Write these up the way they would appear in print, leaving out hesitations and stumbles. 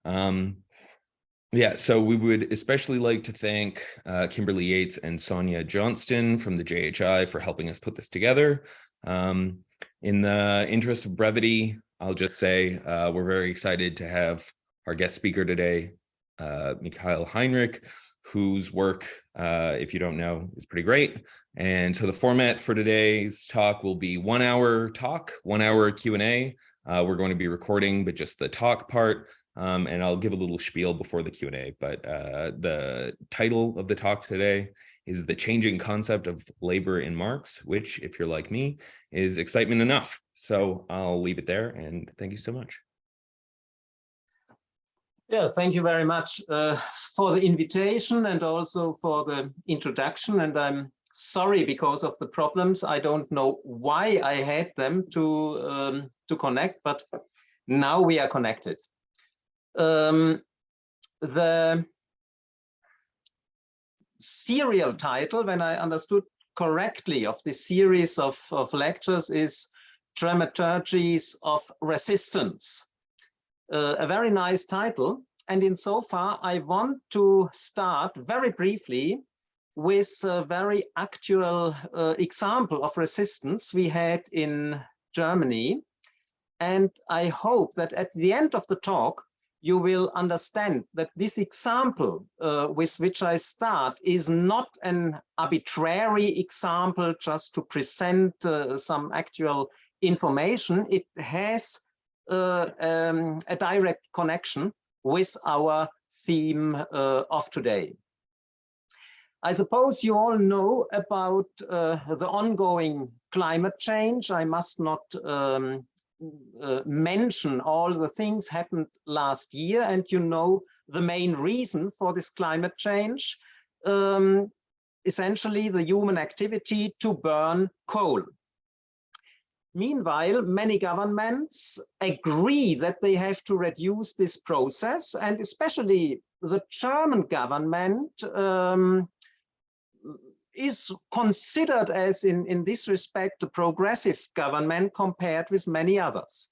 Yeah, so we would especially like to thank Kimberly Yates and Sonia Johnston from the JHI for helping us put this together. In the interest of brevity, I'll just say we're very excited to have our guest speaker today, Mikhail Heinrich, whose work, if you don't know, is pretty great. And so the format for today's talk will be 1 hour talk, 1 hour Q&A. We're going to be recording, but just the talk part. And I'll give a little spiel before the Q&A, but the title of the talk today is The Changing Concept of Labor in Marx, which, if you're like me, is excitement enough. So I'll leave it there, and thank you so much. Yeah, thank you very much for the invitation and also for the introduction. And I'm sorry because of the problems. I don't know why I had them to connect, but now we are connected. The serial title, when I understood correctly, of this series of lectures is Dramaturgies of Resistance. A very nice title. And insofar, I want to start very briefly with a very actual example of resistance we had in Germany. And I hope that at the end of the talk, you will understand that this example with which I start is not an arbitrary example just to present some actual information. It has a direct connection with our theme of today. I suppose you all know about the ongoing climate change. I must not mention all the things happened last year, and you know the main reason for this climate change, essentially the human activity to burn coal. Meanwhile, many governments agree that they have to reduce this process, and especially the German government is considered as, in this respect, a progressive government compared with many others.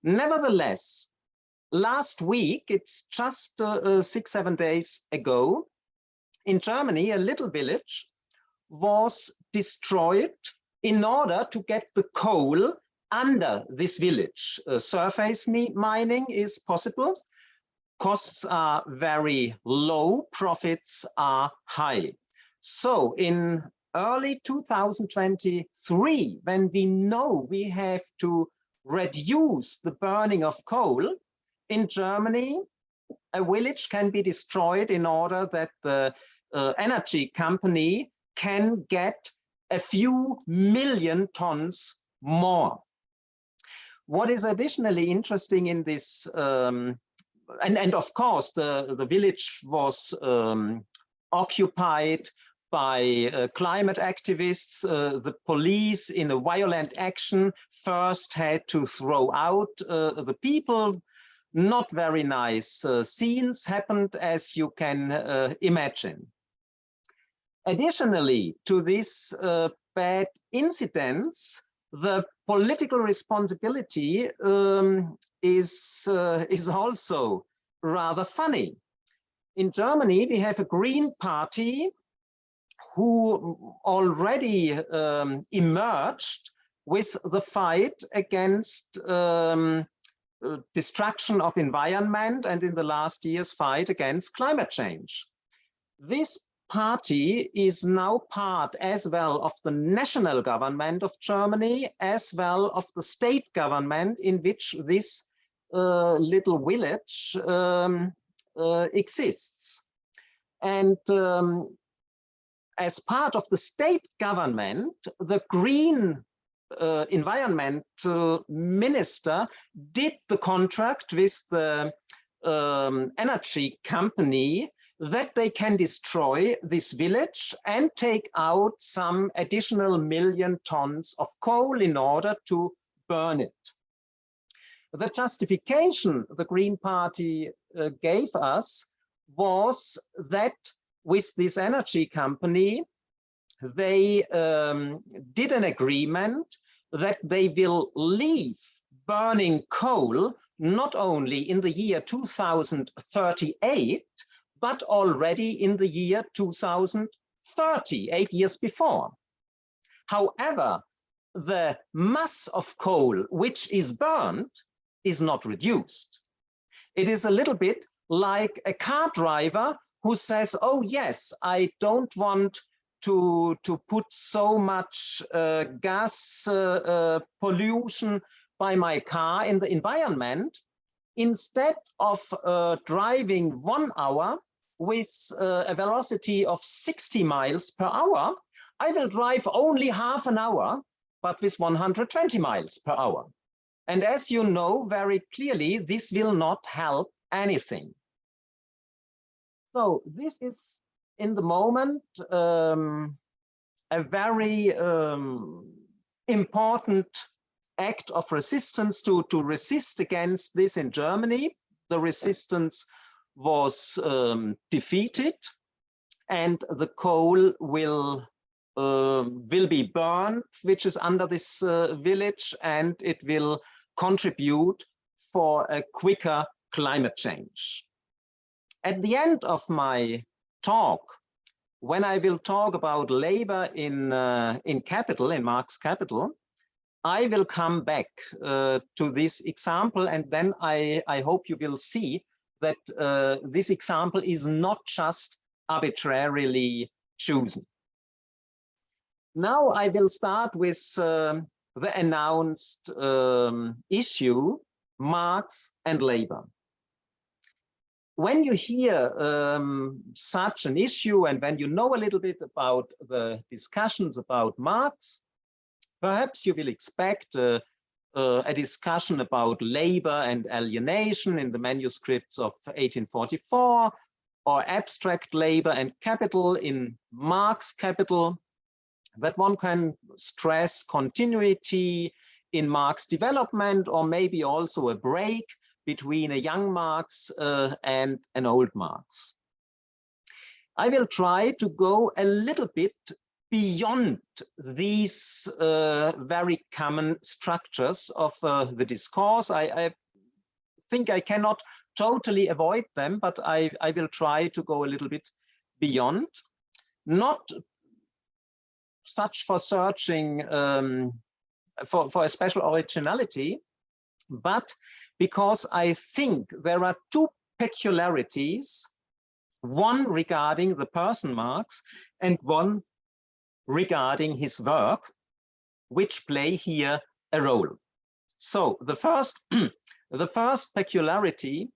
Nevertheless, last week, it's just 6-7 days ago, in Germany, a little village was destroyed in order to get the coal under this village. Surface mining is possible. Costs are very low, profits are high. So in early 2023, when we know we have to reduce the burning of coal, in Germany, a village can be destroyed in order that the energy company can get a few million tons more. What is additionally interesting in this, and of course, the village was occupied by climate activists. The police, in a violent action, first had to throw out the people. Not very nice scenes happened, as you can imagine. Additionally to these bad incidents, the political responsibility is also rather funny. In Germany, we have a Green Party who already emerged with the fight against destruction of environment, and in the last year's fight against climate change. This party is now part as well of the national government of Germany, as well of the state government in which this little village exists. And as part of the state government, the Green environmental minister did the contract with the energy company that they can destroy this village and take out some additional 1 million tons of coal in order to burn it. The justification the Green Party gave us was that with this energy company, they did an agreement that they will leave burning coal not only in the year 2038, but already in the year 2030, 8 years before. However, the mass of coal which is burned is not reduced. It is a little bit like a car driver who says, oh yes, I don't want to put so much gas pollution by my car in the environment. Instead of driving 1 hour with a velocity of 60 miles per hour, I will drive only half an hour, but with 120 miles per hour. And as you know very clearly, this will not help anything. So this is, in the moment, a very important act of resistance to resist against this in Germany. The resistance was defeated, and the coal will be burned, which is under this village, and it will contribute for a quicker climate change. At the end of my talk, when I will talk about labor in Capital, in Marx Capital, I will come back to this example, and then I hope you will see that this example is not just arbitrarily chosen. Now I will start with the announced issue, Marx and labor. When you hear such an issue, and when you know a little bit about the discussions about Marx, perhaps you will expect a discussion about labor and alienation in the manuscripts of 1844, or abstract labor and capital in Marx Capital, that one can stress continuity in Marx development, or maybe also a break between a young Marx and an old Marx. I will try to go a little bit beyond these very common structures of the discourse. I think I cannot totally avoid them, but I will try to go a little bit beyond. Not such for searching for a special originality, but because I think there are two peculiarities, one regarding the person Marx and one regarding his work, which play here a role. So the first peculiarity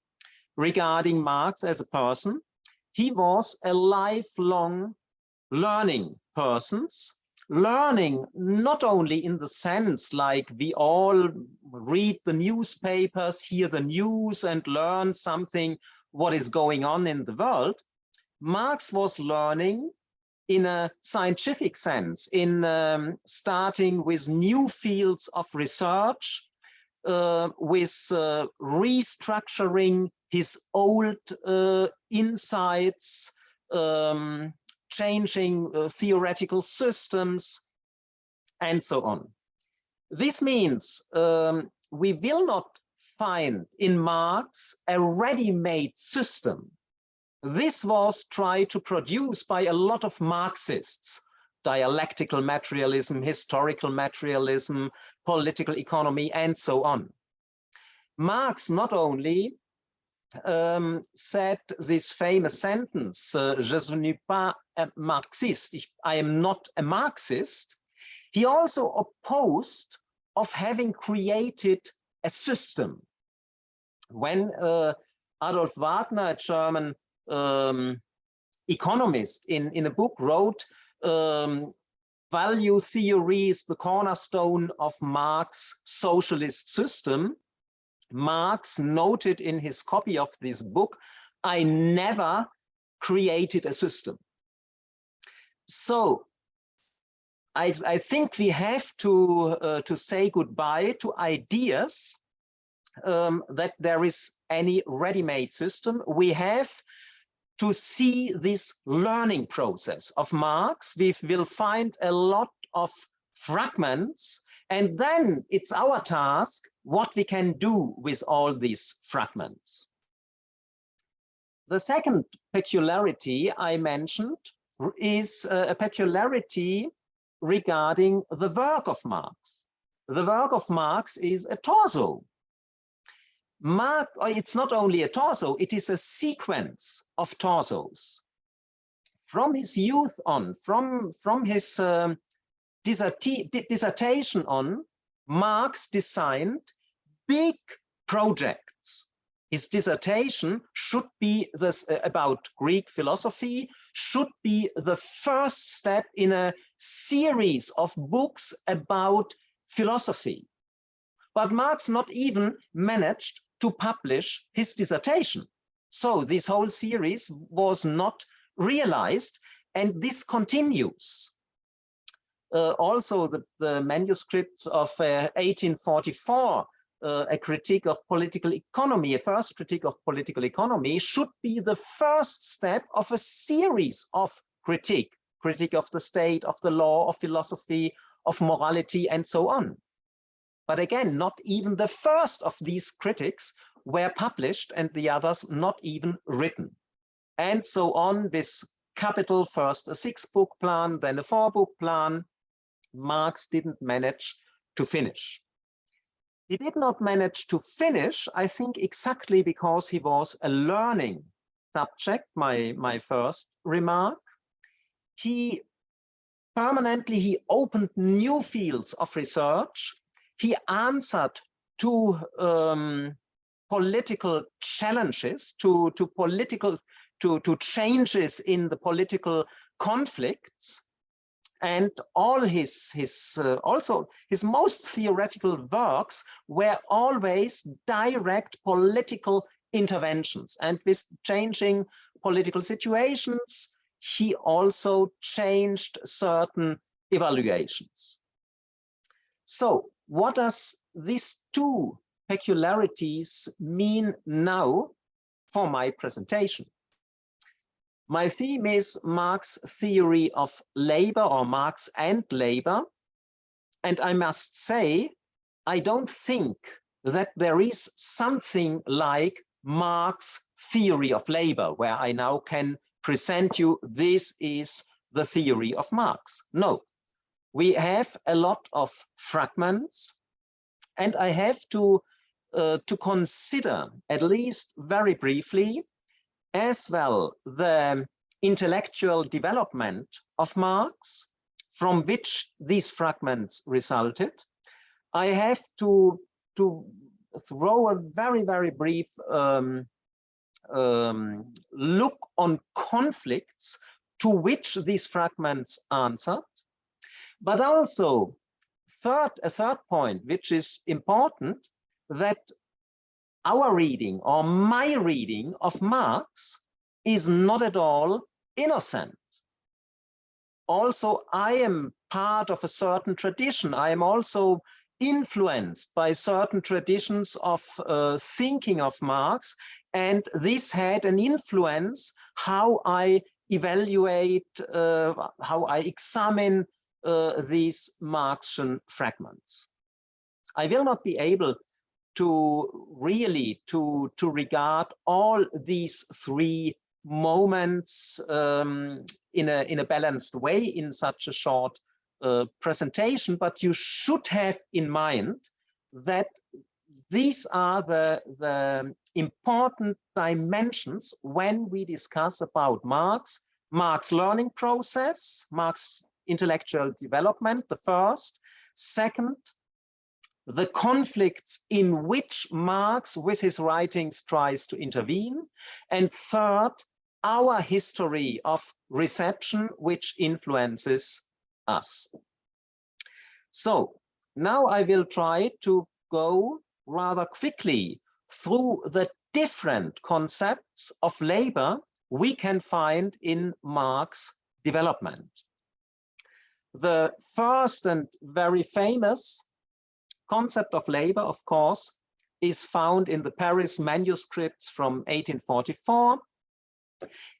regarding Marx as a person, he was a lifelong learning person, learning not only in the sense like we all read the newspapers, hear the news and learn something what is going on in the world. Marx was learning in a scientific sense, in starting with new fields of research, with restructuring his old insights, changing theoretical systems, and so on. This means we will not find in Marx a ready-made system. This was tried to produce by a lot of Marxists: dialectical materialism, historical materialism, political economy, and so on. Marx not only said this famous sentence, je suis pas un marxiste, I am not a Marxist, he also opposed of having created a system. When Adolf Wagner, a German economist, in a book wrote, value theory is the cornerstone of Marx's socialist system, Marx noted in his copy of this book, I never created a system. So I think we have to say goodbye to ideas that there is any ready-made system. We have to see this learning process of Marx. We will find a lot of fragments And then it's our task what we can do with all these fragments. The second peculiarity I mentioned is a peculiarity regarding the work of Marx. The work of Marx is a torso. It's not only a torso, it is a sequence of torsos. From his youth on, from his dissertation on, Marx designed big projects. His dissertation should be about Greek philosophy, should be the first step in a series of books about philosophy. But Marx not even managed to publish his dissertation. So this whole series was not realized, and this continues. Also, the manuscripts of 1844, a critique of political economy, a first critique of political economy, should be the first step of a series of critique of the state, of the law, of philosophy, of morality, and so on. But again, not even the first of these critiques were published, and the others not even written. And so on, this capital, first a 6-book plan, then a 4-book plan, Marx didn't manage to finish. He did not manage to finish, I think, exactly because he was a learning subject, my first remark. He opened new fields of research. He answered to political challenges, to changes in the political conflicts. And all his most theoretical works were always direct political interventions. And with changing political situations, he also changed certain evaluations. So what does these two peculiarities mean now for my presentation? My theme is Marx theory of labor, or Marx and labor. And I must say, I don't think that there is something like Marx theory of labor, where I now can present you, this is the theory of Marx. No, we have a lot of fragments, and I have to consider, at least very briefly, as well the intellectual development of Marx, from which these fragments resulted. I have to throw a very, very brief look on conflicts to which these fragments answered, but also a third point, which is important, that our reading, or my reading of Marx, is not at all innocent. Also, I am part of a certain tradition. I am also influenced by certain traditions of thinking of Marx, and this had an influence how I evaluate, how I examine these Marxian fragments. I will not be able to really to regard all these three moments in a balanced way in such a short presentation, but you should have in mind that these are the important dimensions when we discuss about Marx learning process, Marx intellectual development, the first. Second, the conflicts in which Marx, with his writings, tries to intervene. And third, our history of reception, which influences us. So now I will try to go rather quickly through the different concepts of labor we can find in Marx development. The first and very famous concept of labor, of course, is found in the Paris manuscripts from 1844.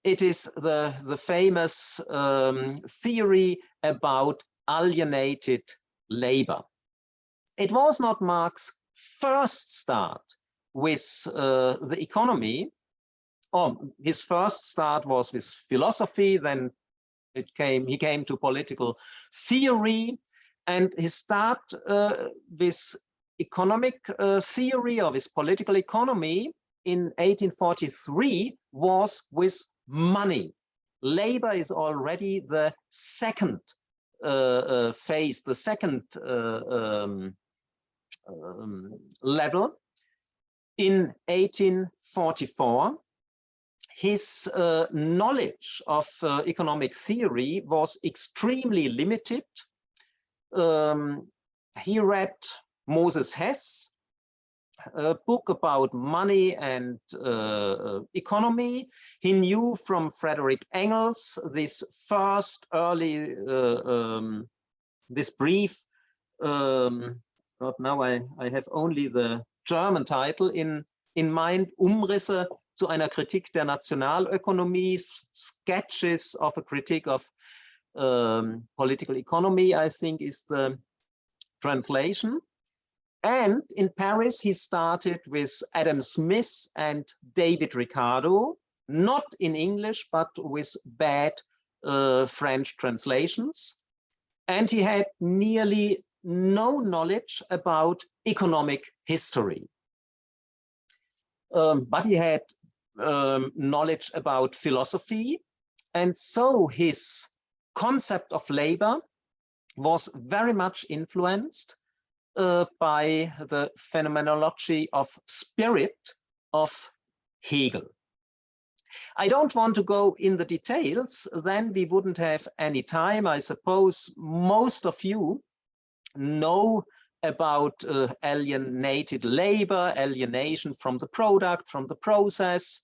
It is the famous theory about alienated labor. It was not Marx's first start with the economy. His first start was with philosophy, then he came to political theory, and his start with economic theory or with political economy in 1843 was with money. Labor is already the second phase, the second level. In 1844, his knowledge of economic theory was extremely limited. He read Moses Hess, a book about money and economy. He knew from Frederick Engels this first early, this brief, now I have only the German title in mind, Umrisse zu einer Kritik der Nationalökonomie, sketches of a critique of political economy, I think is the translation. And in Paris, he started with Adam Smith and David Ricardo, not in English, but with bad French translations. And he had nearly no knowledge about economic history. But he had knowledge about philosophy. And so his concept of labor was very much influenced by the phenomenology of spirit of Hegel. I don't want to go in the details, then we wouldn't have any time. I suppose most of you know about alienated labor, alienation from the product, from the process,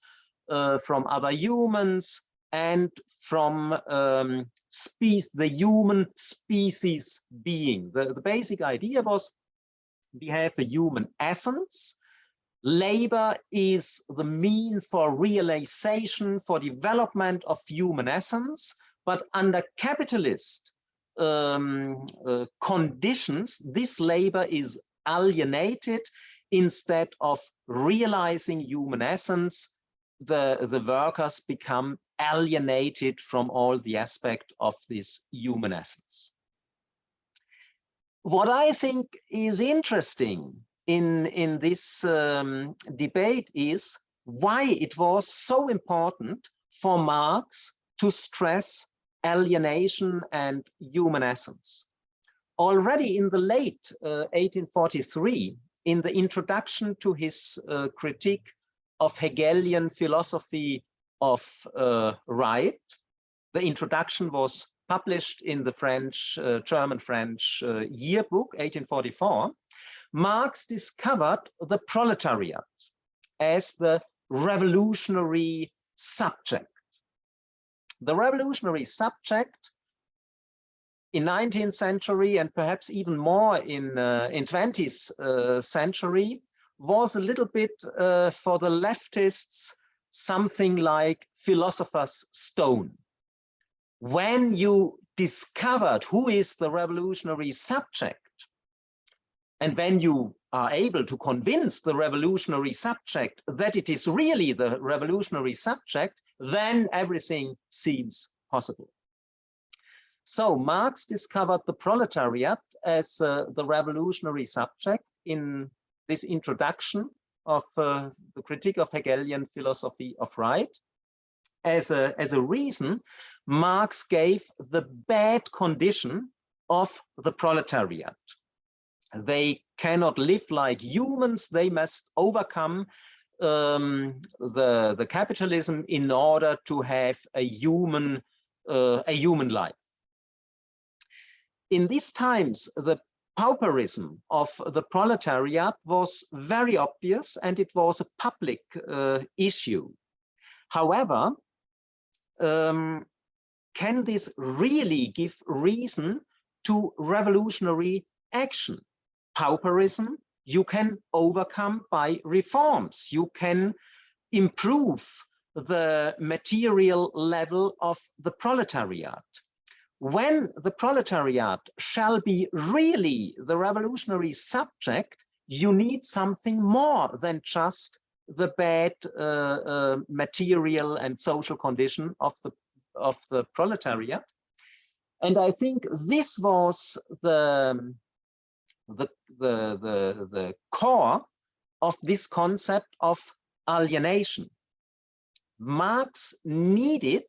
from other humans, and from the human species being. The basic idea was we have a human essence. Labor is the mean for realization, for development of human essence, but under capitalist conditions, this labor is alienated. Instead of realizing human essence, the workers become alienated from all the aspect of this human essence. What I think is interesting in this debate is why it was so important for Marx to stress alienation and human essence. Already in the late 1843, in the introduction to his critique of Hegelian philosophy of right, the introduction was published in the French, German-French yearbook, 1844, Marx discovered the proletariat as the revolutionary subject. The revolutionary subject in 19th century and perhaps even more in 20th century was a little bit for the leftists something like philosopher's stone. When you discovered who is the revolutionary subject, and when you are able to convince the revolutionary subject that it is really the revolutionary subject, then everything seems possible. So Marx discovered the proletariat as the revolutionary subject in this introduction of the critique of Hegelian philosophy of right. As a reason, Marx gave the bad condition of the proletariat. They cannot live like humans. They must overcome the capitalism in order to have a human life. In these times, the pauperism of the proletariat was very obvious, and it was a public issue. However, can this really give reason to revolutionary action? Pauperism you can overcome by reforms. You can improve the material level of the proletariat. when the proletariat shall be really the revolutionary subject, you need something more than just the bad material and social condition of the proletariat. And I think this was the core of this concept of alienation. Marx needed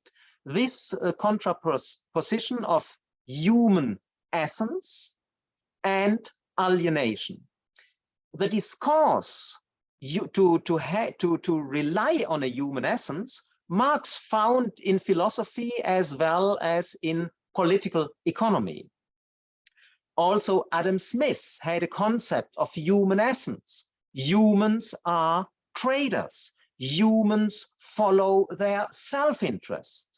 this contraposition of human essence and alienation. The discourse to rely on a human essence, Marx found in philosophy as well as in political economy. Also, Adam Smith had a concept of human essence. Humans are traders. Humans follow their self-interest.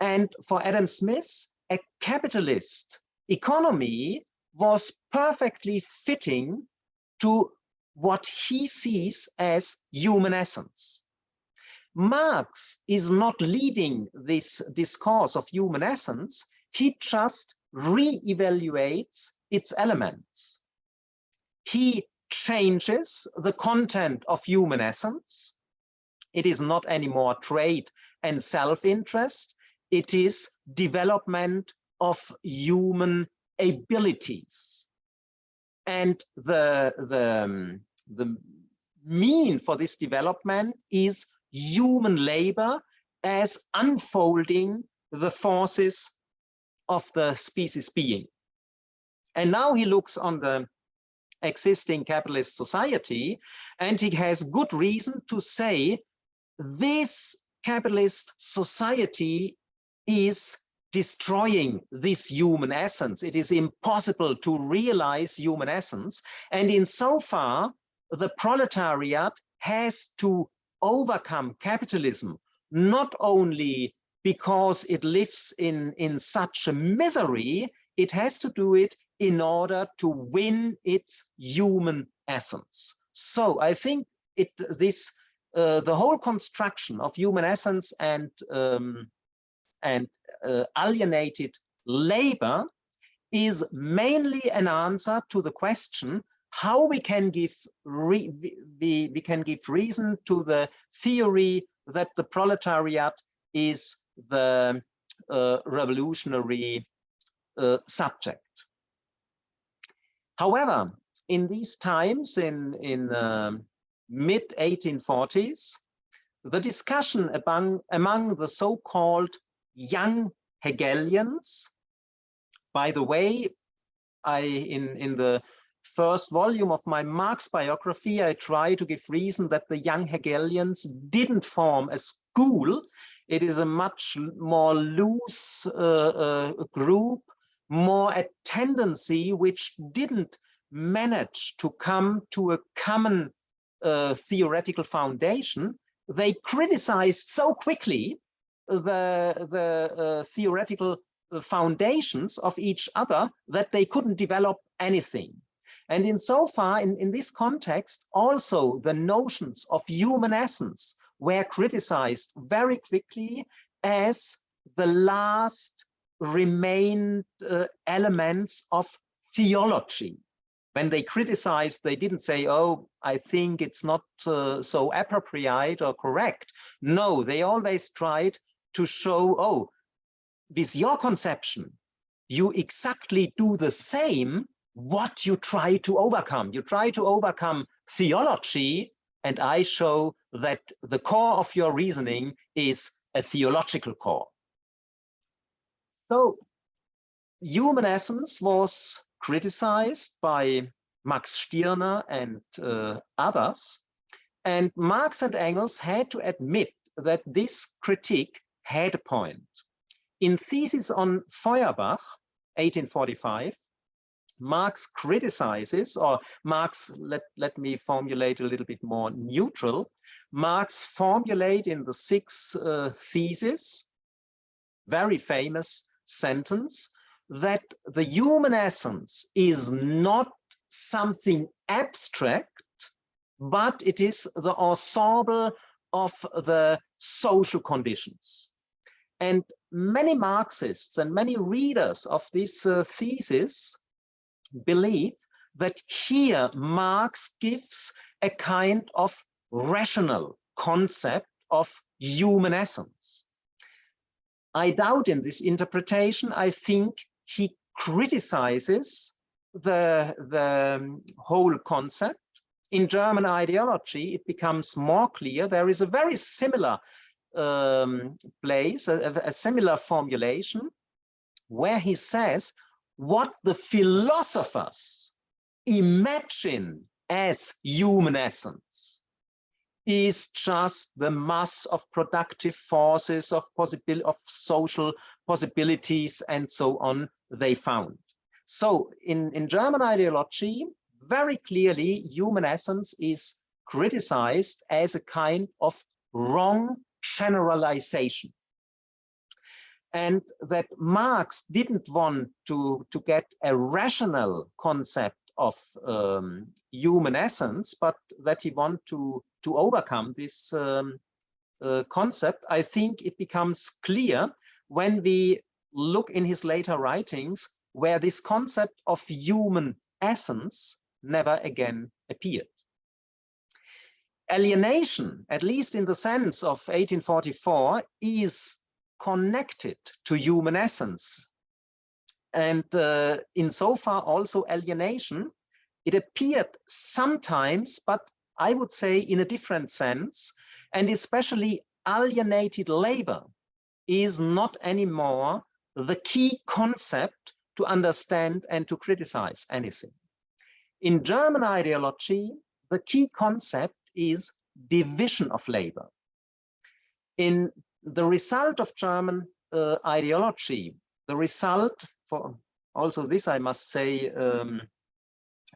And for Adam Smith, a capitalist economy was perfectly fitting to what he sees as human essence. Marx is not leaving this discourse of human essence, he just re-evaluates its elements. He changes the content of human essence. It is not anymore trade and self-interest, it is development of human abilities. And the mean for this development is human labor as unfolding the forces of the species being. And now he looks on the existing capitalist society, and he has good reason to say this capitalist society is destroying this human essence. It is impossible to realize human essence. And insofar, the proletariat has to overcome capitalism, not only because it lives in such a misery, it has to do it in order to win its human essence. So I think the whole construction of human essence and alienated labor is mainly an answer to the question how we can give reason to the theory that the proletariat is the revolutionary subject. However, in these times, in mid-1840s, the discussion among the so-called young Hegelians, by the way, in the first volume of my Marx biography, I try to give reason that the young Hegelians didn't form a school. It is a much more loose group, more a tendency which didn't manage to come to a common theoretical foundation. They criticized so quickly the theoretical foundations of each other that they couldn't develop anything. And insofar, in this context, also the notions of human essence were criticized very quickly as the last remained elements of theology. When they criticized, they didn't say, oh, I think it's not so appropriate or correct. No, they always tried to show, oh, with your conception, you exactly do the same what you try to overcome. You try to overcome theology, and I show that the core of your reasoning is a theological core. So human essence was criticized by Max Stirner and others, and Marx and Engels had to admit that this critique had a point. In Thesis on Feuerbach, 1845, Marx criticizes, or Marx, let me formulate a little bit more neutral, Marx formulate in the sixth thesis, very famous sentence, that the human essence is not something abstract, but it is the ensemble of the social conditions. And many Marxists and many readers of this thesis believe that here Marx gives a kind of rational concept of human essence. I doubt in this interpretation. I think he criticizes the whole concept. In German ideology, it becomes more clear. There is a very similar place, a similar formulation, where he says what the philosophers imagine as human essence is just the mass of productive forces, of social possibilities, and so on they found. So in German ideology, very clearly, human essence is criticized as a kind of wrong generalization. And that Marx didn't want to get a rational concept of human essence, but that he wanted to overcome this concept. I think it becomes clear when we look in his later writings, where this concept of human essence never again appeared. Alienation, at least in the sense of 1844, is connected to human essence. And insofar also alienation, it appeared sometimes, but I would say in a different sense, and especially alienated labor is not anymore the key concept to understand and to criticize anything. In German ideology, the key concept is division of labor. In the result of German ideology, the result for also this I must say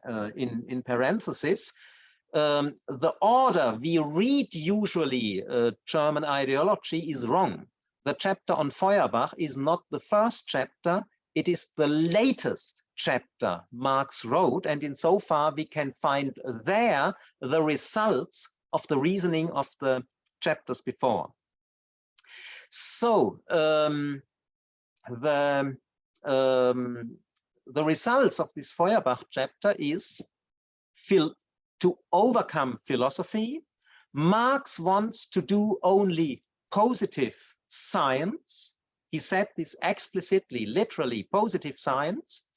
in parenthesis, the order we read usually German ideology is wrong. The chapter on Feuerbach is not the first chapter, it is the latest chapter Marx wrote, and insofar we can find there the results of the reasoning of the chapters before. So the results of this Feuerbach chapter is to overcome philosophy. Marx wants to do only positive science. He said this explicitly, literally, positive science,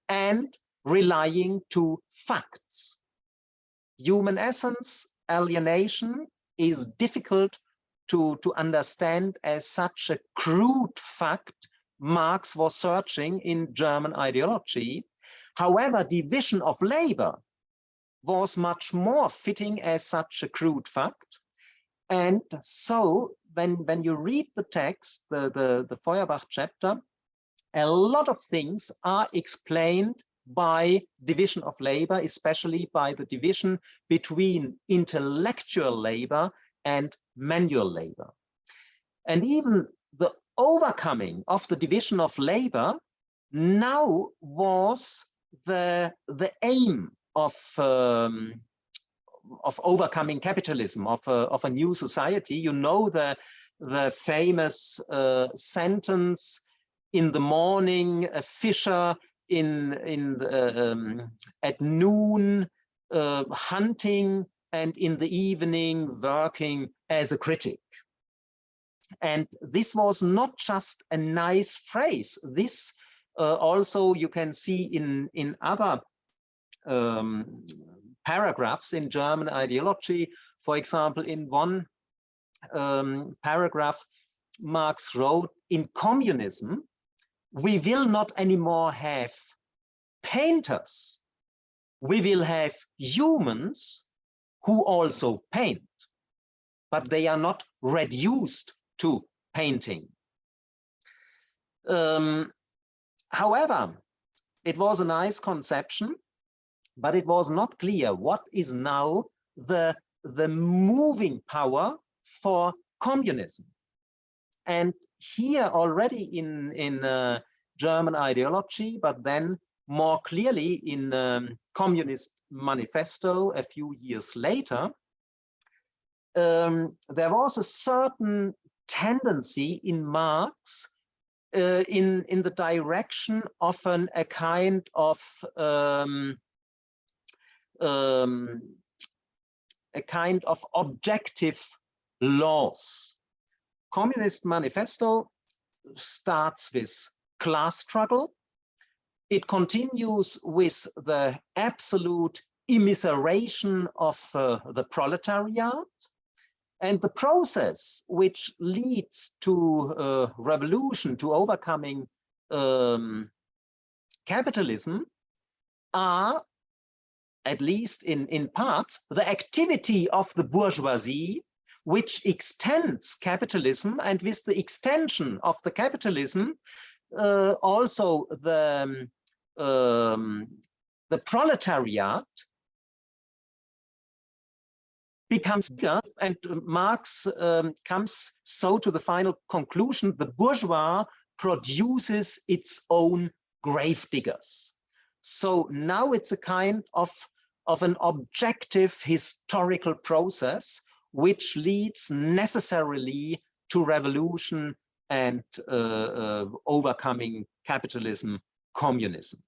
and relying to facts. Human essence, alienation is difficult to understand as such a crude fact Marx was searching in German ideology. However, division of labor was much more fitting as such a crude fact. And so when you read the text, the Feuerbach chapter, a lot of things are explained by division of labor, especially by the division between intellectual labor and manual labor. And even the overcoming of the division of labor now was the aim of overcoming capitalism, of a new society. You know the famous sentence, in the morning a fisher, at noon hunting, and in the evening working as a critic. And this was not just a nice phrase. This also you can see in other paragraphs in German ideology. For example, in one paragraph, Marx wrote, in communism, we will not anymore have painters. We will have humans who also paint, but they are not reduced to painting. However, it was a nice conception, but it was not clear what is now the moving power for communism. And here already in German ideology, but then more clearly in Communist Manifesto a few years later, there was a certain tendency in Marx in the direction of a kind of objective laws. Communist Manifesto starts with class struggle. It continues with the absolute immiseration of the proletariat. And the process which leads to revolution, to overcoming capitalism, are, at least in parts, the activity of the bourgeoisie, which extends capitalism, and with the extension of the capitalism, also the proletariat becomes bigger, and Marx comes so to the final conclusion: the bourgeois produces its own gravediggers. So now it's a kind of an objective historical process which leads necessarily to revolution and overcoming capitalism, communism.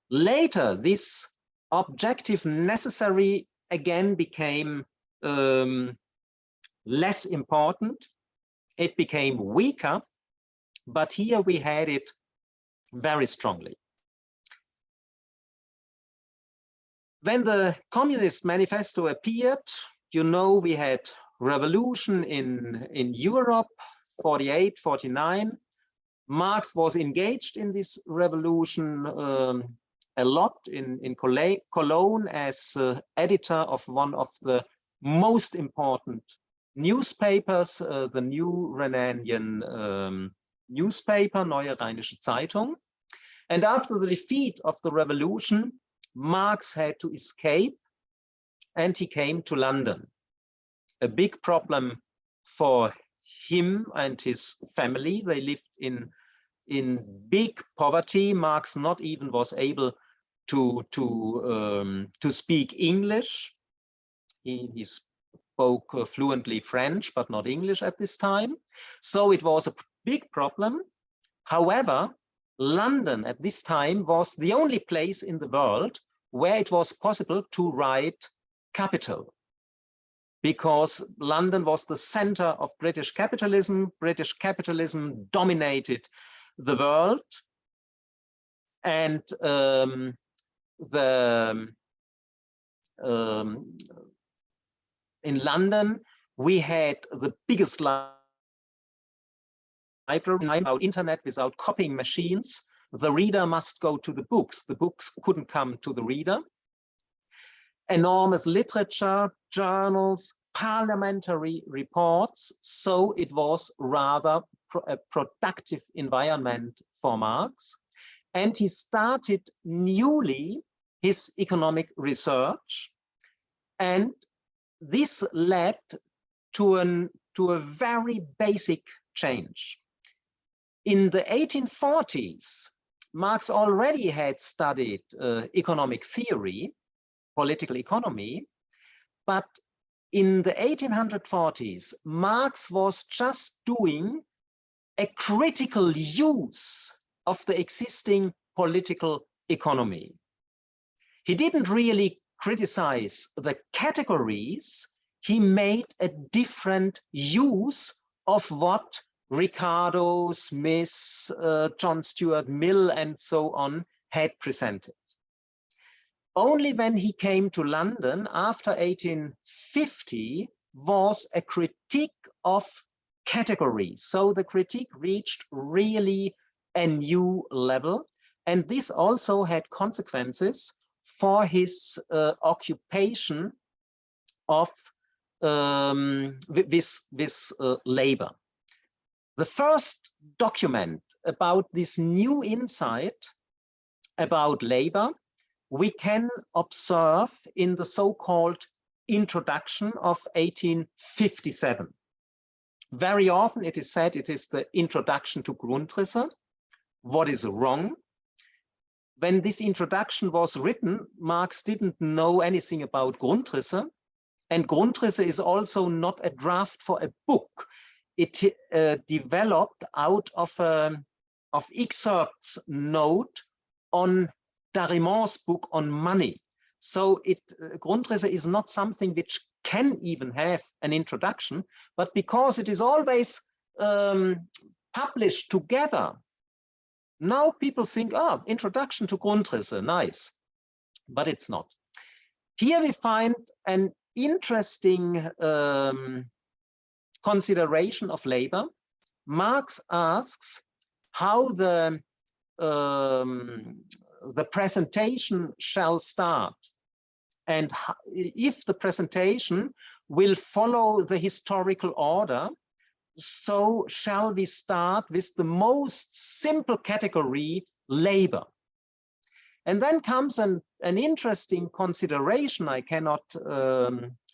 Later, this objective necessary again became less important. It became weaker, but here we had it very strongly. When the Communist Manifesto appeared, you know, we had revolution in Europe, 48, 49. Marx was engaged in this revolution a lot in Cologne as editor of one of the most important newspapers, the New Rhenanian newspaper, Neue Rheinische Zeitung. And after the defeat of the revolution, Marx had to escape, and he came to London. A big problem for him and his family. They lived in big poverty. Marx not even was able to speak English. He spoke fluently French, but not English at this time. So it was a big problem. However, London at this time was the only place in the world where it was possible to write capital, because London was the center of British capitalism. British capitalism dominated the world, and in London we had the biggest library without internet, without copying machines. The reader must go to the books. The books couldn't come to the reader. Enormous literature, journals, parliamentary reports. So it was rather a productive environment for Marx. And he started newly his economic research. And this led to a very basic change. In the 1840s, Marx already had studied economic theory, political economy, but in the 1840s, Marx was just doing a critical use of the existing political economy. He didn't really criticize the categories. He made a different use of what Ricardo, Smith, John Stuart Mill, and so on had presented. Only when he came to London after 1850 was a critique of categories. So the critique reached really a new level, and this also had consequences for his occupation of this labor. The first document about this new insight about labor we can observe in the so-called introduction of 1857. Very often it is said it is the introduction to Grundrisse. What is wrong? When this introduction was written, Marx didn't know anything about Grundrisse, and Grundrisse is also not a draft for a book. it developed out of excerpts note on Darimon's book on money. So Grundrisse is not something which can even have an introduction, but because it is always published together, now people think, oh, introduction to Grundrisse, nice, but it's not. Here we find an interesting consideration of labor. Marx asks how the presentation shall start, and if the presentation will follow the historical order, so shall we start with the most simple category, labor. And then comes an interesting consideration I cannot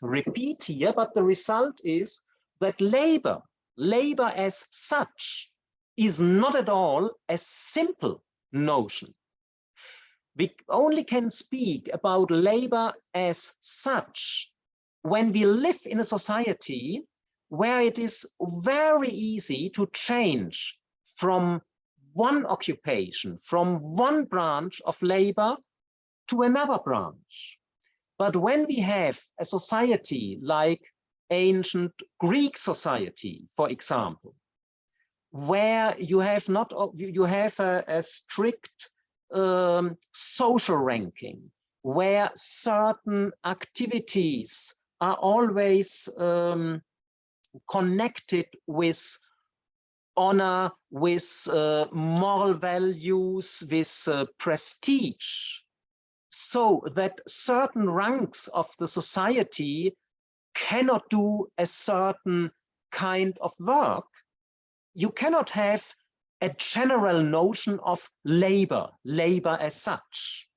repeat here, but the result is that labor as such is not at all a simple notion. We only can speak about labor as such when we live in a society where it is very easy to change from one occupation, from one branch of labor to another branch. But when we have a society like ancient Greek society, for example, where you have a strict social ranking, where certain activities are always connected with honor, with moral values, with prestige, so that certain ranks of the society cannot do a certain kind of work, you cannot have a general notion of labor as such.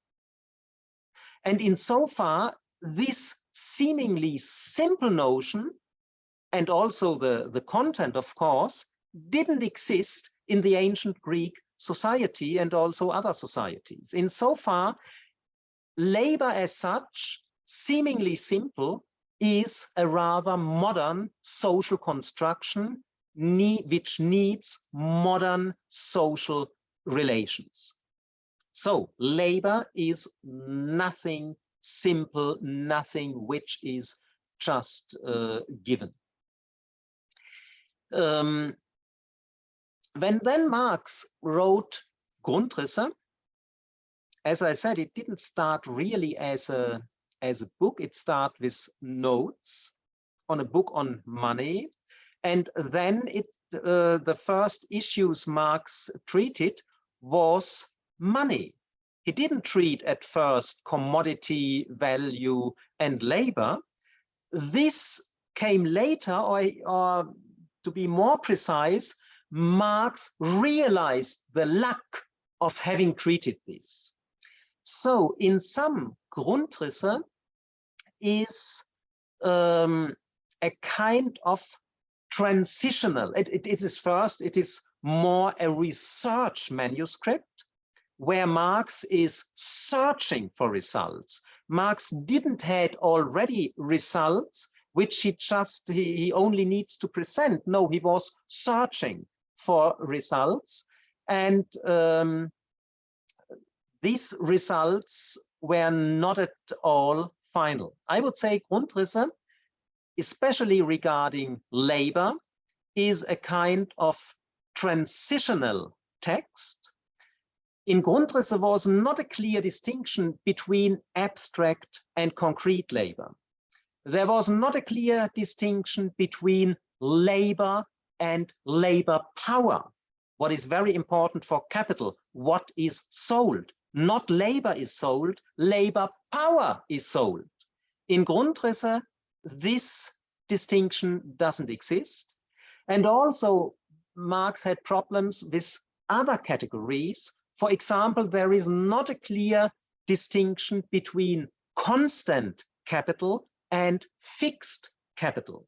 And insofar, this seemingly simple notion, and also the content, of course, didn't exist in the ancient Greek society and also other societies. Insofar, labor as such, seemingly simple, is a rather modern social construction which needs modern social relations. So labor is nothing simple, nothing which is just given. When then Marx wrote Grundrisse, as I said, it didn't start really as a book. It started with notes on a book on money. And then the first issues Marx treated was money. He didn't treat at first commodity, value, and labor. This came later, or to be more precise, Marx realized the lack of having treated this. So in some, Grundrisse is a kind of transitional. It is more a research manuscript where Marx is searching for results. Marx didn't had already results which he only needs to present. No, he was searching for results, and these results were not at all final. I would say Grundrisse, especially regarding labor, is a kind of transitional text. In Grundrisse was not a clear distinction between abstract and concrete labor. There was not a clear distinction between labor and labor power. What is very important for capital, what is sold? Not labor is sold, labor power is sold. In Grundrisse, this distinction doesn't exist. And also, Marx had problems with other categories. For example, there is not a clear distinction between constant capital and fixed capital.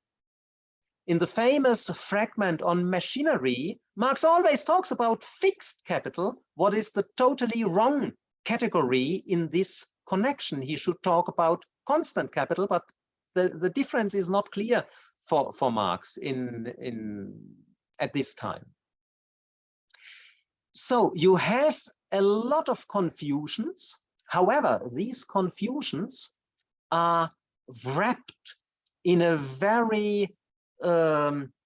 In the famous fragment on machinery, Marx always talks about fixed capital. What is the totally wrong category in this connection? He should talk about constant capital, but the difference is not clear. for Marx at this time. So you have a lot of confusions. However, these confusions are wrapped in a very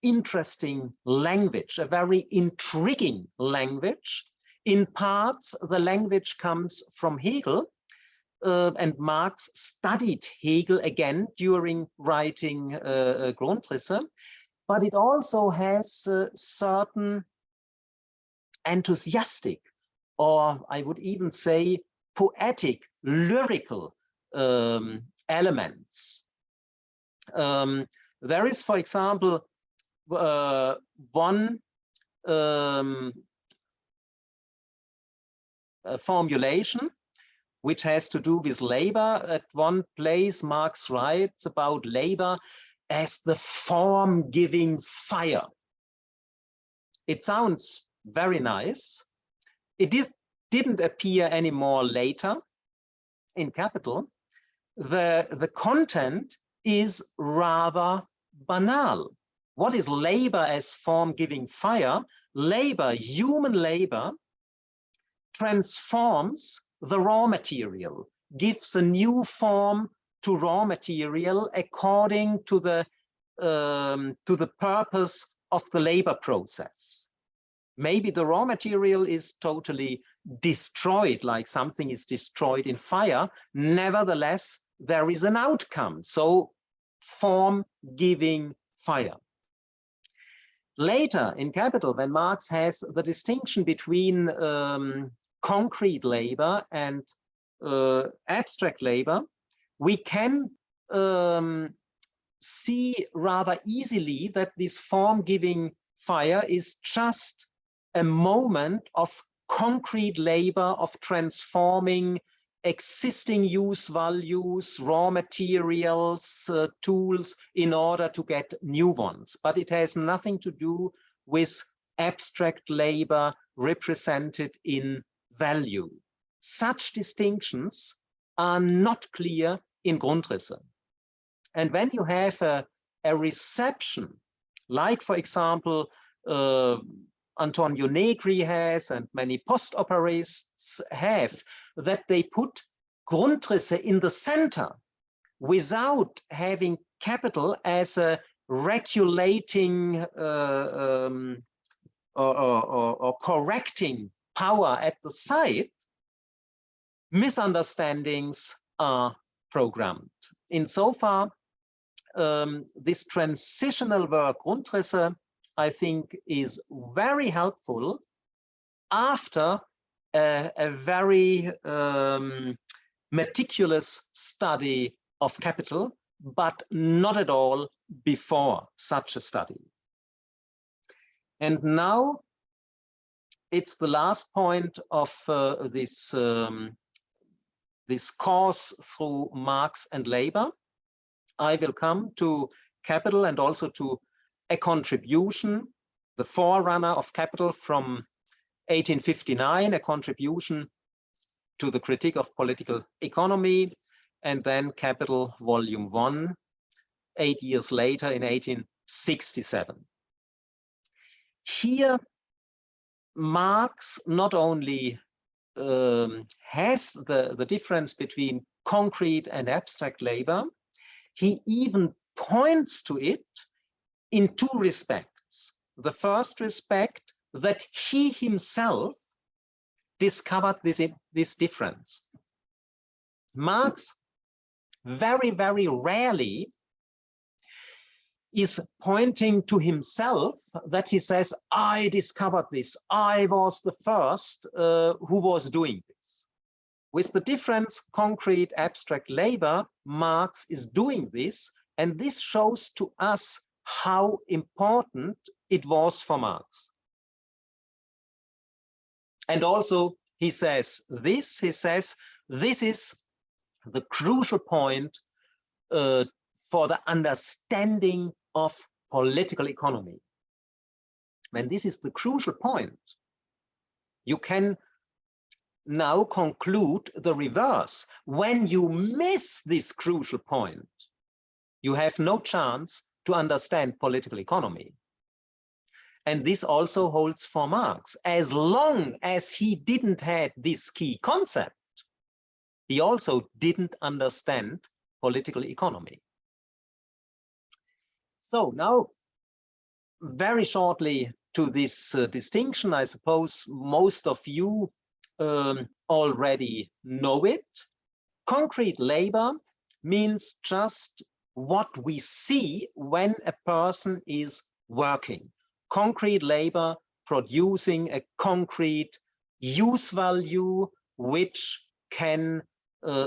interesting language, a very intriguing language. In parts, the language comes from Hegel, and Marx studied Hegel again during writing Grundrisse, but it also has certain enthusiastic, or I would even say poetic, lyrical elements. There is, for example, one formulation which has to do with labor. At one place, Marx writes about labor as the form-giving fire. It sounds very nice. It didn't appear anymore later in Capital. The content is rather banal. What is labor as form-giving fire? Labor, human labor, transforms the raw material, gives a new form to raw material according to the purpose of the labor process. Maybe the raw material is totally destroyed, like something is destroyed in fire. Nevertheless, there is an outcome. So form-giving fire. Later in Capital, when Marx has the distinction between concrete labor and abstract labor, we can see rather easily that this form-giving fire is just a moment of concrete labor of transforming existing use values, raw materials, tools in order to get new ones. But it has nothing to do with abstract labor represented in value. Such distinctions are not clear in Grundrisse. And when you have a reception, like for example, Antonio Negri has and many post-operists have, that they put Grundrisse in the center without having Capital as a regulating or correcting power at the site, misunderstandings are programmed. Insofar, this transitional work Grundrisse, I think, is very helpful after a very meticulous study of Capital, but not at all before such a study. And now it's the last point of this course through Marx and labor. I will come to Capital and also to a contribution, the forerunner of Capital from 1859, a contribution to the critique of political economy, and then Capital Volume 1, 8 years later in 1867. Here, Marx not only has the difference between concrete and abstract labor, he even points to it in two respects. The first respect, that he himself discovered this difference. Marx very, very rarely is pointing to himself that he says, I discovered this, I was the first who was doing this. With the difference concrete abstract labor, Marx is doing this, and this shows to us how important it was for Marx. And also he says this is the crucial point for the understanding of political economy. When this is the crucial point, you can now conclude the reverse. When you miss this crucial point, you have no chance to understand political economy. And this also holds for Marx. As long as he didn't have this key concept, he also didn't understand political economy. So now, very shortly to this distinction, I suppose most of you already know it. Concrete labor means just what we see when a person is working. Concrete labor producing a concrete use value which can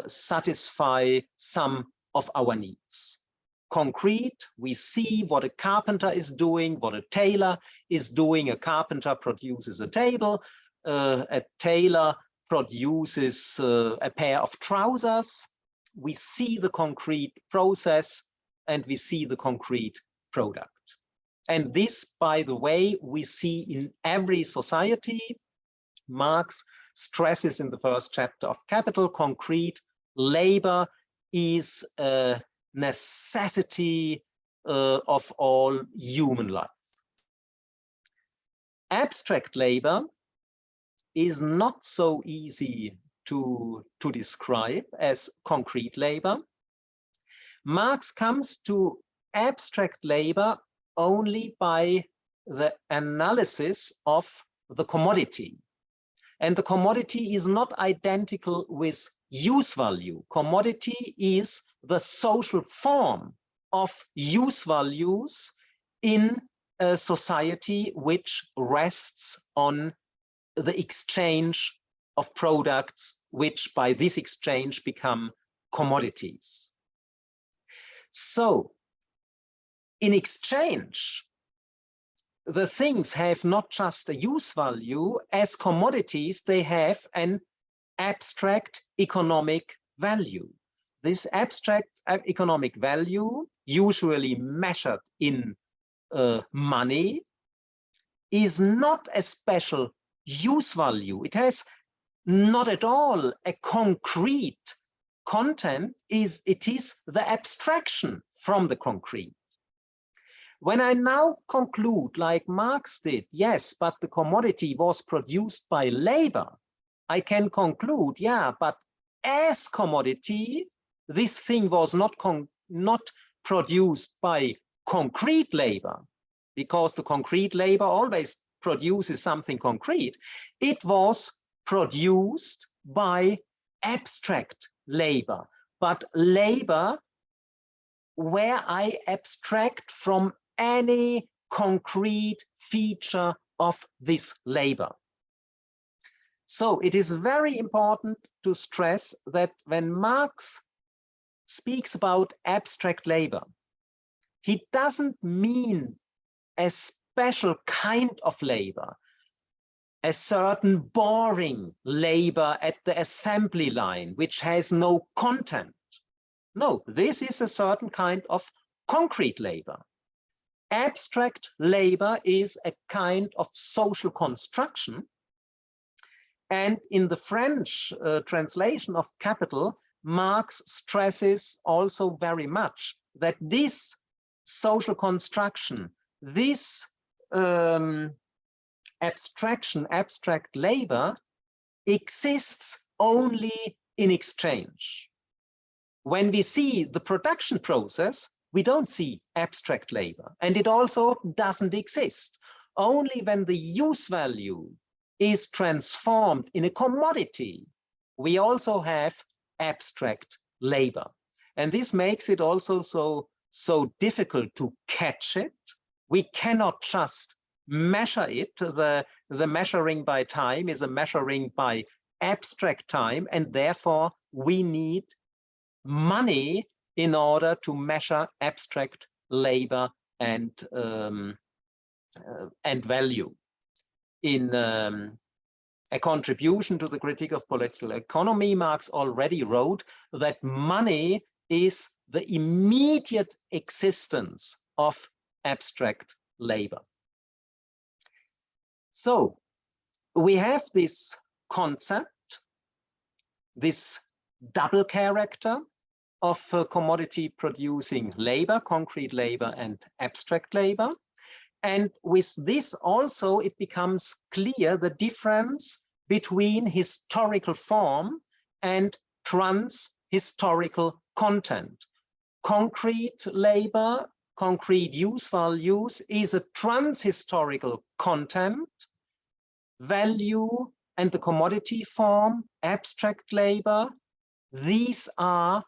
satisfy some of our needs. Concrete, we see what a carpenter is doing, what a tailor is doing. A carpenter produces a table, a tailor produces a pair of trousers. We see the concrete process and we see the concrete product. And this, by the way, we see in every society. Marx stresses in the first chapter of Capital, concrete labor is a necessity of all human life. Abstract labor is not so easy to describe as concrete labor. Marx comes to abstract labor only by the analysis of the commodity. And the commodity is not identical with use value. Commodity is the social form of use values in a society which rests on the exchange of products, which by this exchange become commodities. So, in exchange, the things have not just a use value. As commodities, they have an abstract economic value. This abstract economic value, usually measured in money, is not a special use value. It has not at all a concrete content. It is the abstraction from the concrete. When I now conclude, like Marx did, yes, but the commodity was produced by labor, I can conclude, yeah, but as commodity, this thing was not produced by concrete labor, because the concrete labor always produces something concrete. It was produced by abstract labor, but labor where I abstract from any concrete feature of this labor. So it is very important to stress that when Marx speaks about abstract labor, he doesn't mean a special kind of labor, a certain boring labor at the assembly line, which has no content. No, this is a certain kind of concrete labor. Abstract labor is a kind of social construction. And in the French translation of Capital, Marx stresses also very much that this social construction, this abstract labor exists only in exchange. When we see the production process, we don't see abstract labor, and it also doesn't exist. Only when the use value is transformed in a commodity, we also have abstract labor. And this makes it also so difficult to catch it. We cannot just measure it. The measuring by time is a measuring by abstract time, and therefore we need money in order to measure abstract labor and value. In a contribution to the critique of political economy, Marx already wrote that money is the immediate existence of abstract labor. So we have this concept, this double character of commodity producing labor, concrete labor and abstract labor. And with this also it becomes clear the difference between historical form and trans-historical content. Concrete labor, concrete use values is a trans-historical content. Value and the commodity form, abstract labor, these are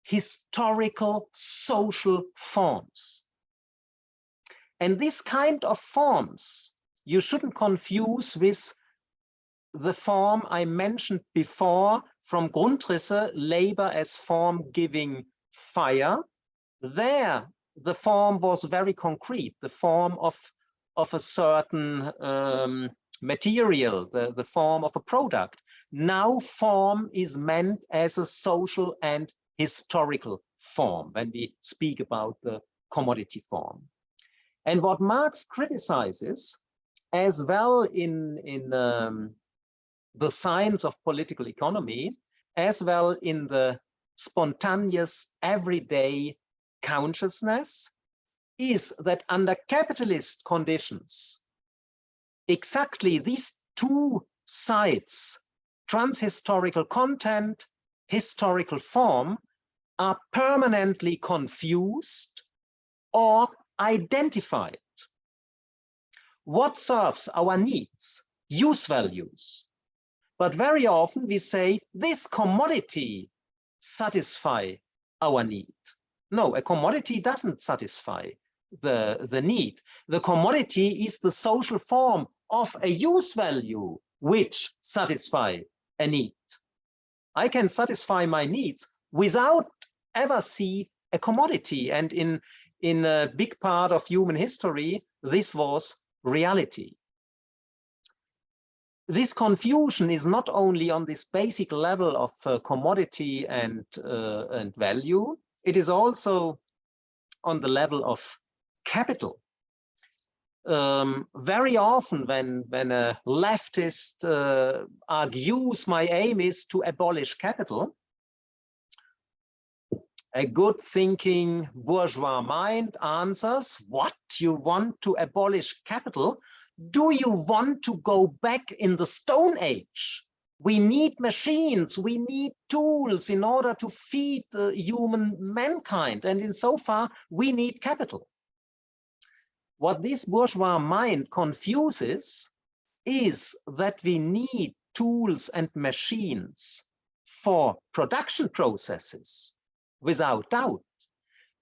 historical social forms. And this kind of forms you shouldn't confuse with the form I mentioned before from Grundrisse, labor as form giving fire. There the form was very concrete, the form of a certain material, the form of a product. Now form is meant as a social and historical form when we speak about the commodity form. And what Marx criticizes as well in the science of political economy, as well in the spontaneous everyday consciousness, is that under capitalist conditions, exactly these two sides, trans-historical content, historical form, are permanently confused or identified. What serves our needs? Use values. But very often we say this commodity satisfies our need. No, a commodity doesn't satisfy the need. The commodity is the social form of a use value which satisfy a need. I can satisfy my needs without ever see a commodity. And in a big part of human history, this was reality. This confusion is not only on this basic level of commodity and value, it is also on the level of capital. Very often when a leftist argues my aim is to abolish capital, a good thinking bourgeois mind answers, what, you want to abolish capital? Do you want to go back in the Stone Age? We need machines, we need tools in order to feed human mankind, and insofar we need capital. What this bourgeois mind confuses is that we need tools and machines for production processes, without doubt,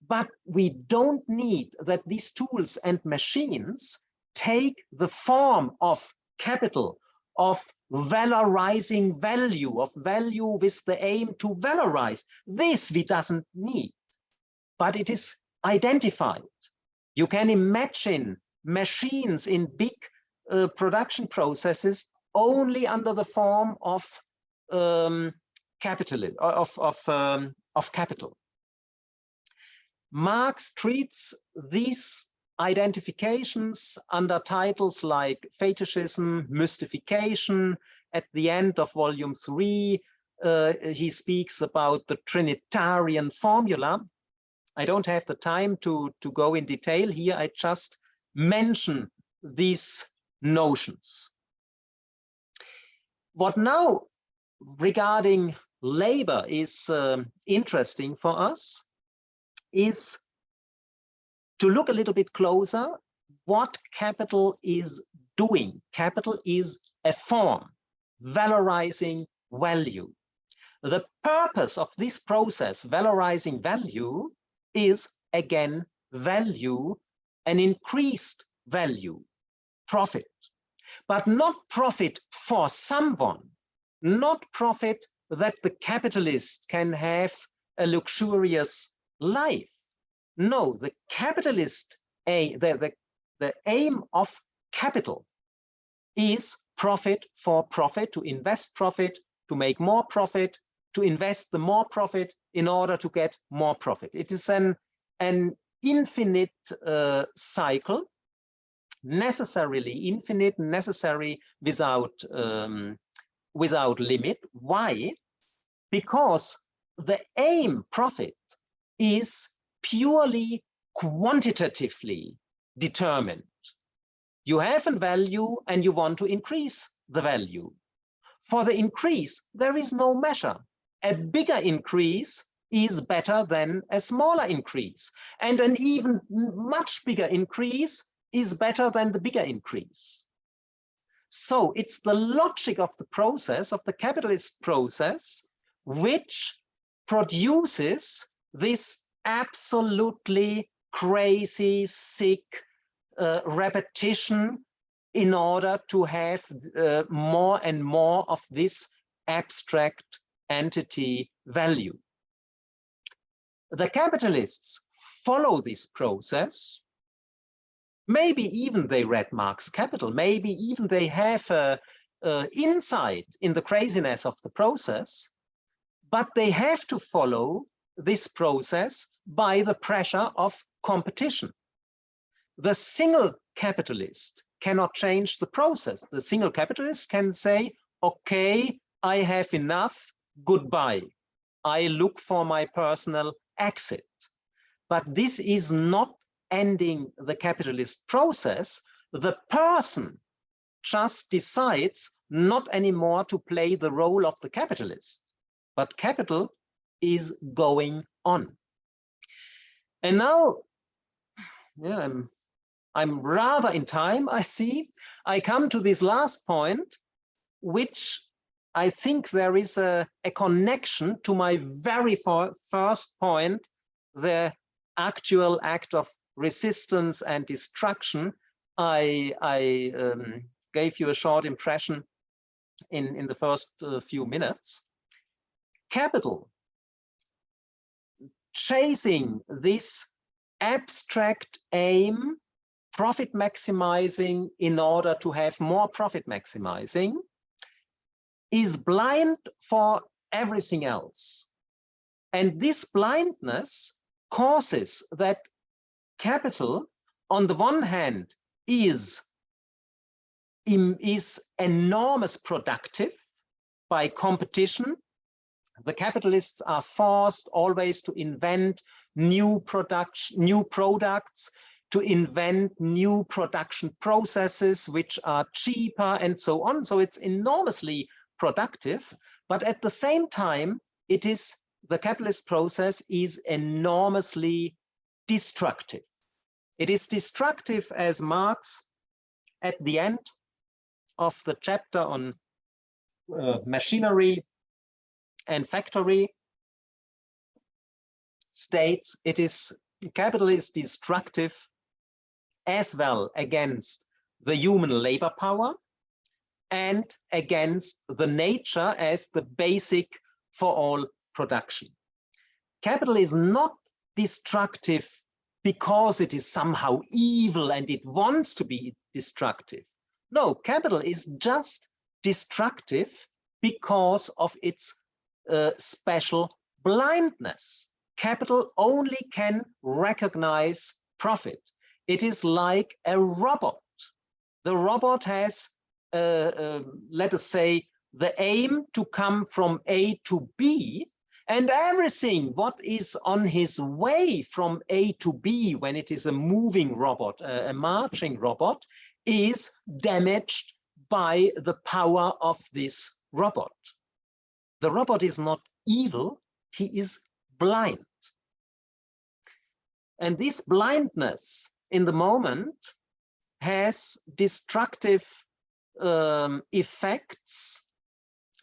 but we don't need that these tools and machines take the form of capital, of valorizing value, of value with the aim to valorize. This we doesn't need, but it is identified. You can imagine machines in big production processes only under the form of capital. Marx treats these identifications under titles like fetishism, mystification. At the end of volume 3, he speaks about the Trinitarian formula. I don't have the time to go in detail here. I just mention these notions. What now regarding labor is interesting for us is to look a little bit closer what capital is doing. Capital is a form, valorizing value. The purpose of this process, valorizing value, is again value, an increased value, profit, but not profit for someone, not profit that the capitalist can have a luxurious life. No, the capitalist, the aim of capital is profit for profit, to invest profit, to make more profit, to invest the more profit in order to get more profit. It is an infinite cycle, necessarily infinite, necessary without limit. Why? Because the aim, profit, is purely quantitatively determined. You have a value and you want to increase the value. For the increase, there is no measure. A bigger increase is better than a smaller increase. And an even much bigger increase is better than the bigger increase. So it's the logic of the process, of the capitalist process, which produces this absolutely crazy, sick repetition in order to have more and more of this abstract entity value. The capitalists follow this process. Maybe even they read Marx Capital, maybe even they have insight in the craziness of the process, but they have to follow this process by the pressure of competition. The single capitalist cannot change the process. The single capitalist can say, okay, I have enough, goodbye. I look for my personal exit. But this is not ending the capitalist process. The person just decides not anymore to play the role of the capitalist, but capital is going on. And now, yeah, I'm rather in time, I see. I come to this last point, which I think there is a connection to my very first point, the actual act of resistance and destruction. I gave you a short impression in the first few minutes. Capital, chasing this abstract aim, profit maximizing in order to have more profit maximizing, is blind for everything else. And this blindness causes that capital, on the one hand, is enormous productive by competition. The capitalists are forced always to invent new products, to invent new production processes which are cheaper and so on. So it's enormously productive, but at the same time, the capitalist process is enormously destructive. It is destructive, as Marx, at the end of the chapter on machinery and factory, states, capital is destructive as well against the human labor power and against the nature as the basic for all production. Capital is not destructive because it is somehow evil and it wants to be destructive. No, capital is just destructive because of its special blindness. Capital only can recognize profit. It is like a robot. The robot has, let us say, the aim to come from A to B, and everything what is on his way from A to B, when it is a moving robot, a marching robot, is damaged by the power of this robot. The robot is not evil, he is blind. And this blindness in the moment has destructive effects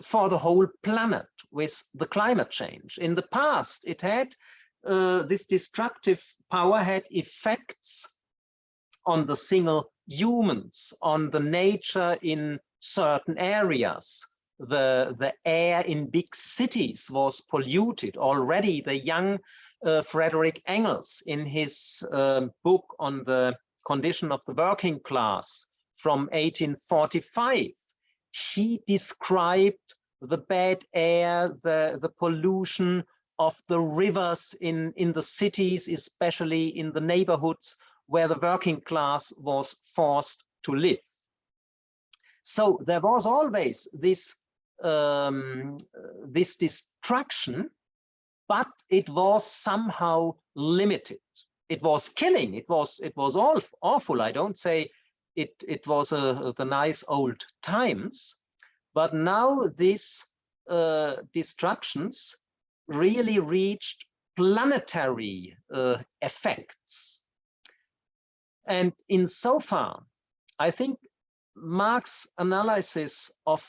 for the whole planet with the climate change. In the past, it had this destructive power had effects on the single humans, on the nature in certain areas. The air in big cities was polluted. Already the young Heinrich Engels, in his book on the condition of the working class from 1845, he described the bad air, the pollution of the rivers in the cities, especially in the neighborhoods where the working class was forced to live. So there was always this, this destruction but it was somehow limited. It was killing. It was awful. I don't say it was the nice old times, but now these destructions really reached planetary effects. And insofar, I think Marx's analysis of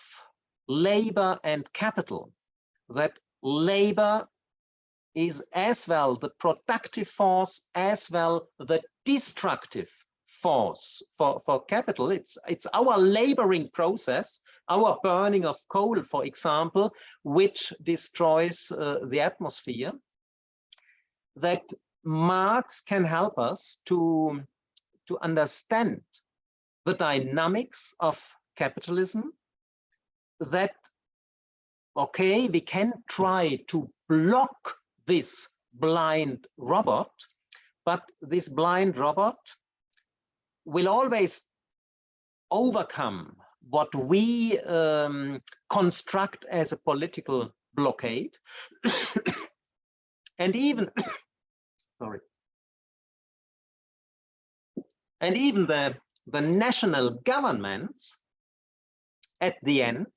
labor and capital, that labor is as well the productive force as well the destructive force for capital. It's our laboring process, our burning of coal, for example, which destroys the atmosphere, that Marx can help us to understand the dynamics of capitalism, that, okay, we can try to block this blind robot, but this blind robot will always overcome what we construct as a political blockade. And even, sorry, and even the national governments at the end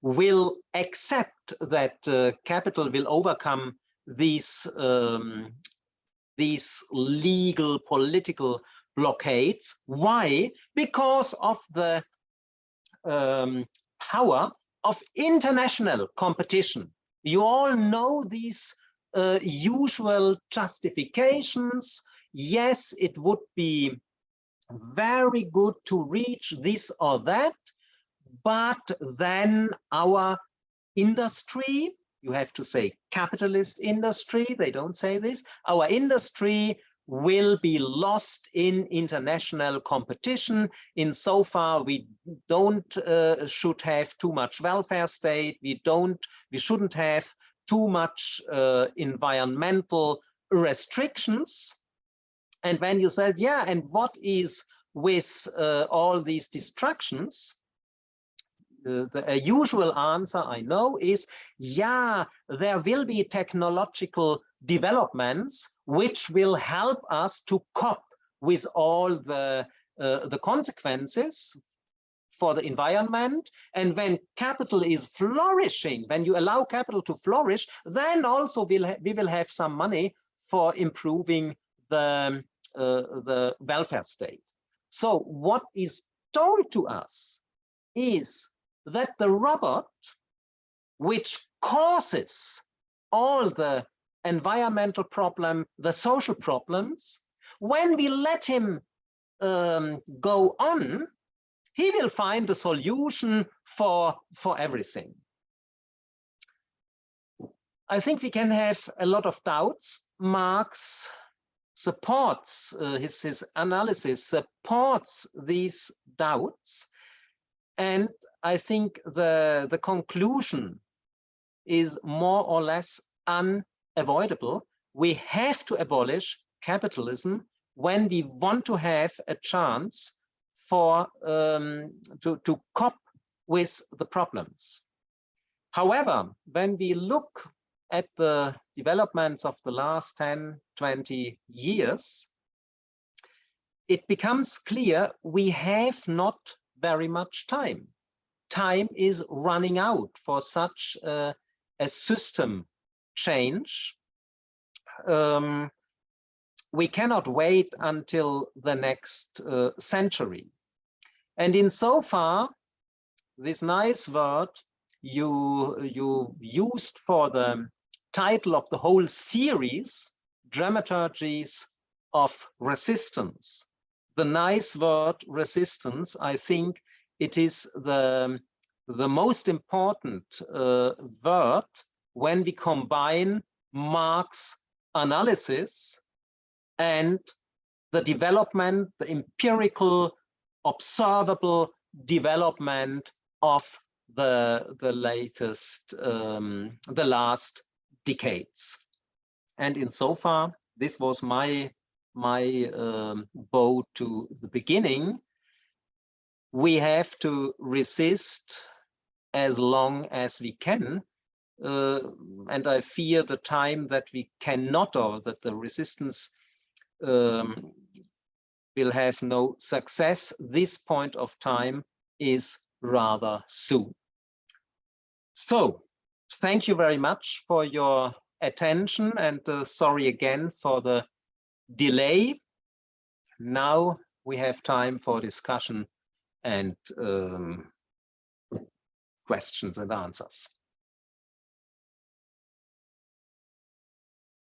will accept that capital will overcome these legal political blockades. Why? Because of the power of international competition. You all know these usual justifications. Yes, it would be very good to reach this or that, but then our industry, you have to say capitalist industry, they don't say this, our industry will be lost in international competition. Insofar, we don't should have too much welfare state. We shouldn't have too much environmental restrictions. And when you said, yeah, and what is with all these distractions? The usual answer I know is, yeah, there will be technological developments which will help us to cope with all the consequences for the environment. And when capital is flourishing, when you allow capital to flourish, then also we will have some money for improving the welfare state. So what is told to us is that the robot, which causes all the environmental problem, the social problems, when we let him go on, he will find a solution for everything. I think we can have a lot of doubts. Marx supports, his analysis supports these doubts. And I think the conclusion is more or less unavoidable. We have to abolish capitalism when we want to have a chance for to cope with the problems. However, when we look at the developments of the last 10, 20 years, it becomes clear we have not very much time. Time is running out for such a system change. We cannot wait until the next century. And insofar, this nice word you used for the title of the whole series, Dramaturgies of Resistance. The nice word resistance, I think it is the most important word when we combine Marx analysis and the development, the empirical, observable development of the last decades. And insofar, this was my bow to the beginning. We have to resist as long as we can, and I fear the time that we cannot, or that the resistance will have no success. This point of time is rather soon. So, thank you very much for your attention, and sorry again for the delay. Now we have time for discussion and questions and answers.